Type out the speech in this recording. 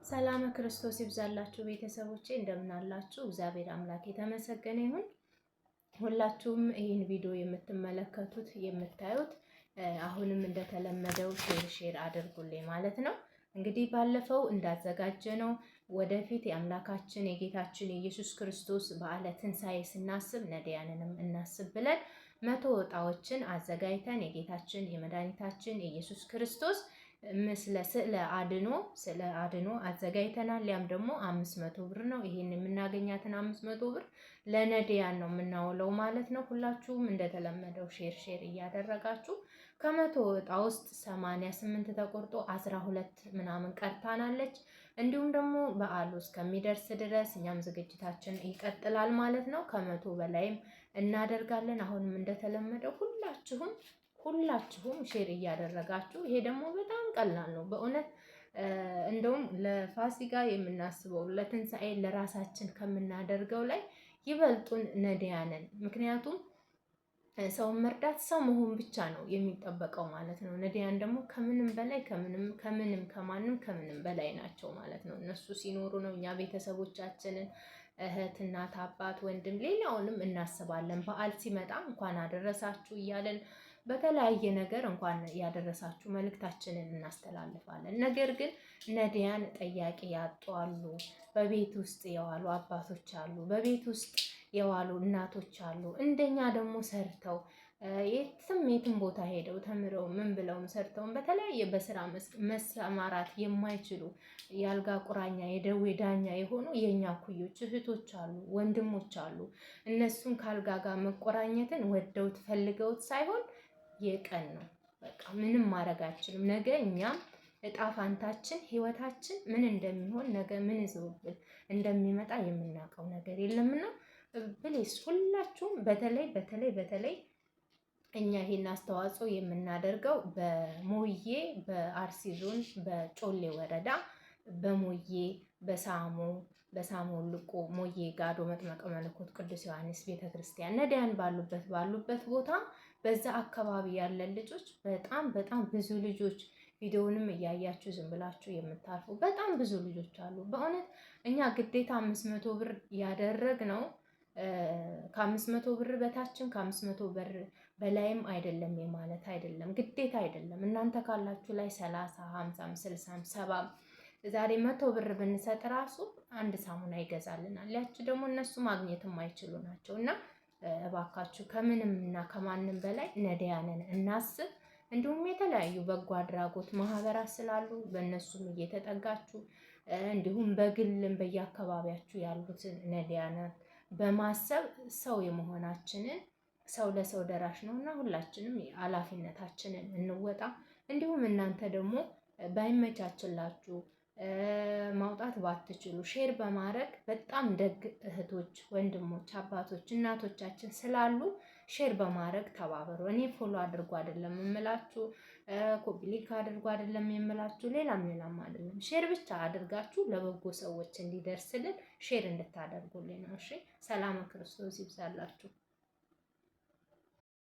ሰላም ክርስቶስ ይብዛላችሁ ቤተሰቦቼ እንደምን አላችሁ? እግዚአብሔር አምላክ የተመሰገነ ይሁን። ሁላችሁም ይህን ቪዲዮ የምትመለከቱት የምታዩት አሁንም እንደተለመደው ሼር አድርጉልኝ ማለት ነው። እንግዲህ ባለፈው እንዳዘጋጀነው ወደፊት የአምላካችን የጌታችን የኢየሱስ ክርስቶስ በዓለ ትንሣኤ ስናስብ ነዳያንንም እናስብ ብለን 100 ዕጣዎችን አዘጋጅተን የጌታችን የመድኃኒታችን የኢየሱስ ክርስቶስ ስለ አድኖ አዘጋጅተናል። ያም ደግሞ 500 ብር ነው። ይሄን የምናገኛትን 500 ብር ለነዳያን ነው የምናውለው ማለት ነው። ሁላችሁም እንደተለመደው ሼር እያደረጋችሁ ከ100 ዕጣ ውስጥ 88 ተቆርጦ 12 ምናምን ቀርታናለች። እንዲሁም ደግሞ በዓሉ እስከሚደርስ ድረስ እኛም ዝግጅታችን ይቀጥላል ማለት ነው። ከ100 በላይም እናደርጋለን። አሁንም እንደተለመደው ሁላችሁም ሼር እያደረጋችሁ፣ ይሄ ደግሞ በጣም ቀላል ነው በእውነት እንደውም ለፋሲካ የምናስበው ለትንሣኤ ለራሳችን ከምናደርገው ላይ ይበልጡን ነዳያንን። ምክንያቱም ሰውን መርዳት ሰው መሆን ብቻ ነው የሚጠበቀው ማለት ነው። ነዳያን ደግሞ ከምንም በላይ ከምንም በላይ ናቸው ማለት ነው። እነሱ ሲኖሩ ነው እኛ ቤተሰቦቻችንን እህት፣ እናት፣ አባት፣ ወንድም ሌላውንም እናስባለን። በዓል ሲመጣ እንኳን አደረሳችሁ እያለን በተለያየ ነገር እንኳን ያደረሳችሁ መልእክታችንን እናስተላልፋለን። ነገር ግን ነዳያን ጠያቂ ያጡ አሉ። በቤት ውስጥ የዋሉ አባቶች አሉ። በቤት ውስጥ የዋሉ እናቶች አሉ። እንደኛ ደግሞ ሰርተው የትም ቦታ ሄደው ተምረው ምን ብለውም ሰርተውም በተለያየ በስራ መሰማራት የማይችሉ የአልጋ ቁራኛ የደዌ ዳኛ የሆኑ የኛ ኩዮች እህቶች አሉ፣ ወንድሞች አሉ። እነሱን ከአልጋ ጋር መቆራኘትን ወደውት ፈልገውት ሳይሆን የቀን ነው። በቃ ምንም ማድረግ አልችልም። ነገ እኛም እጣ ፋንታችን ህይወታችን ምን እንደሚሆን ነገ ምን ይዘውብን እንደሚመጣ የምናውቀው ነገር የለምና ፕሊስ ሁላችሁም በተለይ እኛ ይሄን አስተዋጽኦ የምናደርገው በሞዬ በአርሲ ዞን በጮሌ ወረዳ በሞዬ በሳሞ ልቆ ሞዬ ጋዶ መጥመቀ መለኮት ቅዱስ ዮሐንስ ቤተክርስቲያን ነዳያን ባሉበት ቦታ በዛ አካባቢ ያለን ልጆች በጣም ብዙ ልጆች ቪዲዮውንም እያያችሁ ዝም ብላችሁ የምታርፉ በጣም ብዙ ልጆች አሉ። በእውነት እኛ ግዴታ 500 ብር ያደረግነው ከ500 ብር በታችም ከ500 ብር በላይም አይደለም ማለት አይደለም፣ ግዴታ አይደለም። እናንተ ካላችሁ ላይ 30፣ 50፣ 60፣ 70 ዛሬ 100 ብር ብንሰጥ ራሱ አንድ ሳሙና ይገዛልናል። ያቺ ደግሞ እነሱ ማግኘት የማይችሉ ናቸው እና እባካችሁ ከምንም እና ከማንም በላይ ነዳያንን እናስብ። እንዲሁም የተለያዩ በጎ አድራጎት ማህበራት ስላሉ በእነሱም እየተጠጋችሁ እንዲሁም በግልም በየአካባቢያችሁ ያሉትን ነዳያንን በማሰብ ሰው የመሆናችንን ሰው ለሰው ደራሽ ነውና ሁላችንም ኃላፊነታችንን እንወጣ። እንዲሁም እናንተ ደግሞ ባይመቻችላችሁ ማውጣት ባትችሉ ሼር በማድረግ በጣም ደግ እህቶች፣ ወንድሞች፣ አባቶች፣ እናቶቻችን ስላሉ ሼር በማድረግ ተባበሩ። እኔ ፎሎ አድርጎ አይደለም የምላችሁ፣ ኮፒ ሊንክ አድርጎ አይደለም የምላችሁ፣ ሌላም አይደለም። ሼር ብቻ አድርጋችሁ ለበጎ ሰዎች እንዲደርስልን ሼር እንድታደርጉልኝ ነው። እሺ፣ ሰላም ክርስቶስ ይብዛላችሁ።